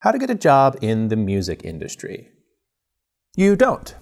How to get a job in the music industry. You don't.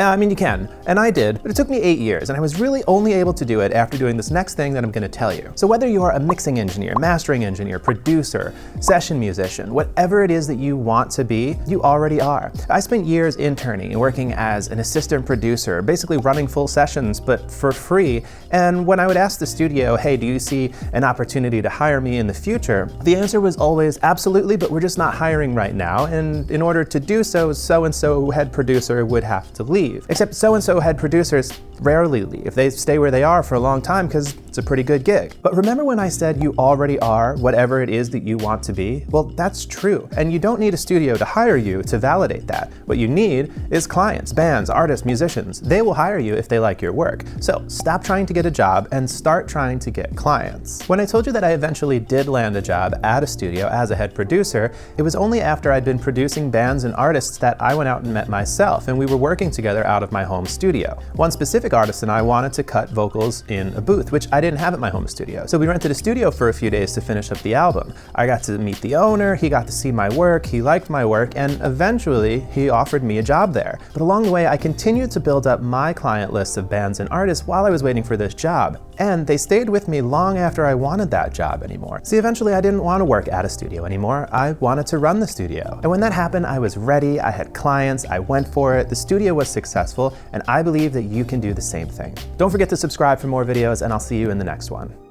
I mean, you can, and I did, but it took me 8 years, and I was really only able to do it after doing this next thing that I'm gonna tell you. So whether you are a mixing engineer, mastering engineer, producer, session musician, whatever it is that you want to be, you already are. I spent years interning and working as an assistant producer, basically running full sessions, but for free. And when I would ask the studio, hey, do you see an opportunity to hire me in the future? The answer was always, absolutely, but we're just not hiring right now. And in order to do so, so-and-so head producer would have to leave. Except so-and-so head producers rarely leave. They stay where they are for a long time because it's a pretty good gig. But remember when I said you already are whatever it is that you want to be? Well, that's true. And you don't need a studio to hire you to validate that. What you need is clients, bands, artists, musicians. They will hire you if they like your work. So stop trying to get a job and start trying to get clients. When I told you that I eventually did land a job at a studio as a head producer, it was only after I'd been producing bands and artists that I went out and met myself, and we were working together out of my home studio. One specific artist and I wanted to cut vocals in a booth, which I didn't have at my home studio. So we rented a studio for a few days to finish up the album. I got to meet the owner, he got to see my work, he liked my work, and eventually he offered me a job there. But along the way, I continued to build up my client list of bands and artists while I was waiting for this job. And they stayed with me long after I wanted that job anymore. See, eventually I didn't want to work at a studio anymore. I wanted to run the studio. And when that happened, I was ready, I had clients, I went for it, the studio was successful, and I believe that you can do the same thing. Don't forget to subscribe for more videos, and I'll see you in the next one.